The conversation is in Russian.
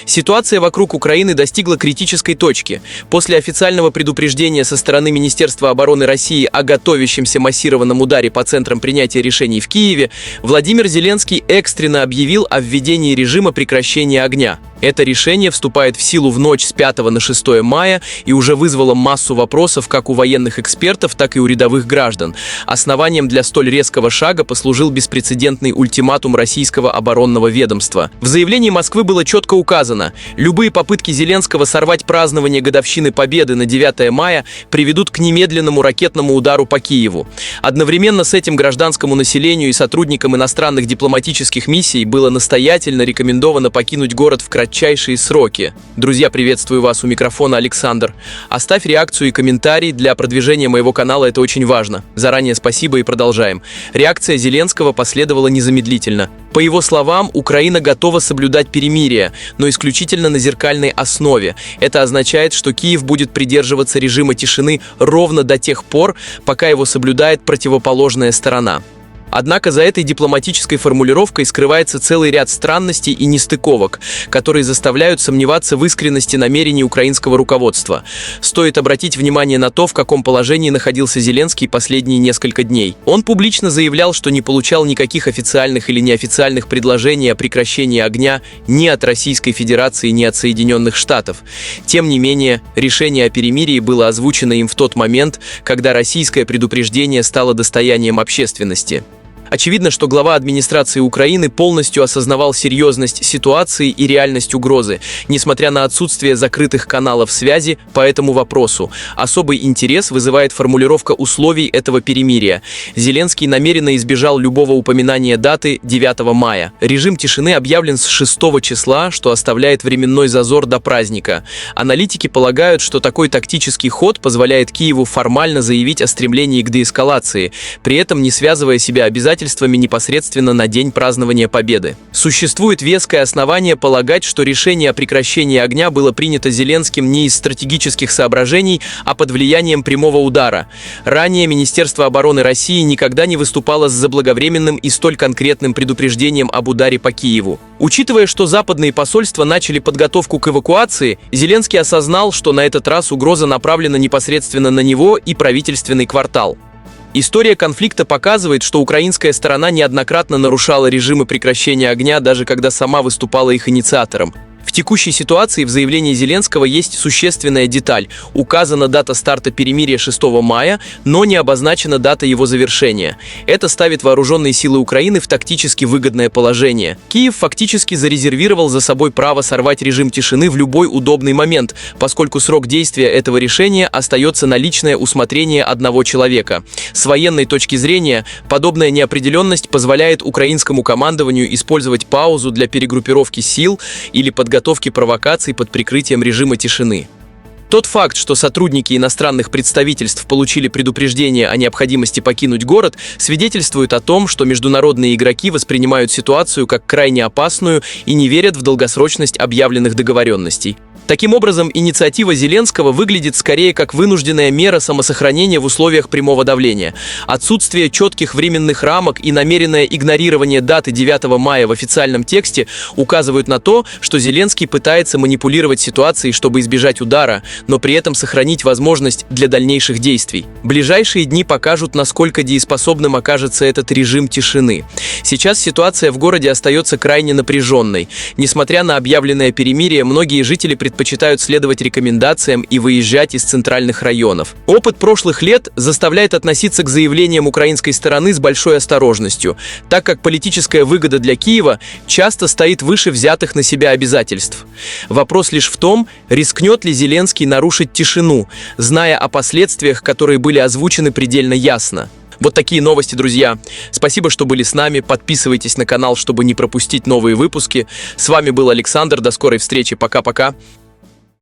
Ситуация вокруг Украины достигла критической точки. После официального предупреждения со стороны Министерства обороны России о готовящемся массированном ударе по центрам принятия решений в Киеве, Владимир Зеленский экстренно объявил о введении режима прекращения огня. Это решение вступает в силу в ночь с 5 на 6 мая и уже вызвало массу вопросов как у военных экспертов, так и у рядовых граждан. Основанием для столь резкого шага послужил беспрецедентный ультиматум российского оборонного ведомства. В заявлении Москвы было четко указано: любые попытки Зеленского сорвать празднование годовщины Победы на 9 мая приведут к немедленному ракетному удару по Киеву. Одновременно с этим гражданскому населению и сотрудникам иностранных дипломатических миссий было настоятельно рекомендовано покинуть город в кратчайшие сроки. Друзья, приветствую вас, у микрофона Александр. Оставь реакцию и комментарий для продвижения моего канала, это очень важно. Заранее спасибо и продолжаем. Реакция Зеленского последовала незамедлительно. По его словам, Украина готова соблюдать перемирие, но исключительно на зеркальной основе. Это означает, что Киев будет придерживаться режима тишины ровно до тех пор, пока его соблюдает противоположная сторона. Однако за этой дипломатической формулировкой скрывается целый ряд странностей и нестыковок, которые заставляют сомневаться в искренности намерений украинского руководства. Стоит обратить внимание на то, в каком положении находился Зеленский последние несколько дней. Он публично заявлял, что не получал никаких официальных или неофициальных предложений о прекращении огня ни от Российской Федерации, ни от Соединенных Штатов. Тем не менее, решение о перемирии было озвучено им в тот момент, когда российское предупреждение стало достоянием общественности. Очевидно, что глава администрации Украины полностью осознавал серьезность ситуации и реальность угрозы, несмотря на отсутствие закрытых каналов связи по этому вопросу. Особый интерес вызывает формулировка условий этого перемирия. Зеленский намеренно избежал любого упоминания даты 9 мая. Режим тишины объявлен с 6 числа, что оставляет временной зазор до праздника. Аналитики полагают, что такой тактический ход позволяет Киеву формально заявить о стремлении к деэскалации, при этом не связывая себя обязательствами непосредственно на день празднования Победы. Существует веское основание полагать, что решение о прекращении огня было принято Зеленским не из стратегических соображений, а под влиянием прямого удара. Ранее Министерство обороны России никогда не выступало с заблаговременным и столь конкретным предупреждением об ударе по Киеву. Учитывая, что западные посольства начали подготовку к эвакуации, Зеленский осознал, что на этот раз угроза направлена непосредственно на него и правительственный квартал. История конфликта показывает, что украинская сторона неоднократно нарушала режимы прекращения огня, даже когда сама выступала их инициатором. В текущей ситуации в заявлении Зеленского есть существенная деталь. Указана дата старта перемирия 6 мая, но не обозначена дата его завершения. Это ставит вооруженные силы Украины в тактически выгодное положение. Киев фактически зарезервировал за собой право сорвать режим тишины в любой удобный момент, поскольку срок действия этого решения остается на личное усмотрение одного человека. С военной точки зрения, подобная неопределенность позволяет украинскому командованию использовать паузу для перегруппировки сил или подготовки провокаций под прикрытием режима тишины. Тот факт, что сотрудники иностранных представительств получили предупреждение о необходимости покинуть город, свидетельствует о том, что международные игроки воспринимают ситуацию как крайне опасную и не верят в долгосрочность объявленных договоренностей. Таким образом, инициатива Зеленского выглядит скорее как вынужденная мера самосохранения в условиях прямого давления. Отсутствие четких временных рамок и намеренное игнорирование даты 9 мая в официальном тексте указывают на то, что Зеленский пытается манипулировать ситуацией, чтобы избежать удара, но при этом сохранить возможность для дальнейших действий. Ближайшие дни покажут, насколько дееспособным окажется этот режим тишины. Сейчас ситуация в городе остается крайне напряженной. Несмотря на объявленное перемирие, многие жители предпочитают следовать рекомендациям и выезжать из центральных районов. Опыт прошлых лет заставляет относиться к заявлениям украинской стороны с большой осторожностью, так как политическая выгода для Киева часто стоит выше взятых на себя обязательств. Вопрос лишь в том, рискнет ли Зеленский нарушить тишину, зная о последствиях, которые были озвучены предельно ясно. Вот такие новости, друзья. Спасибо, что были с нами. Подписывайтесь на канал, чтобы не пропустить новые выпуски. С вами был Александр. До скорой встречи. Пока-пока.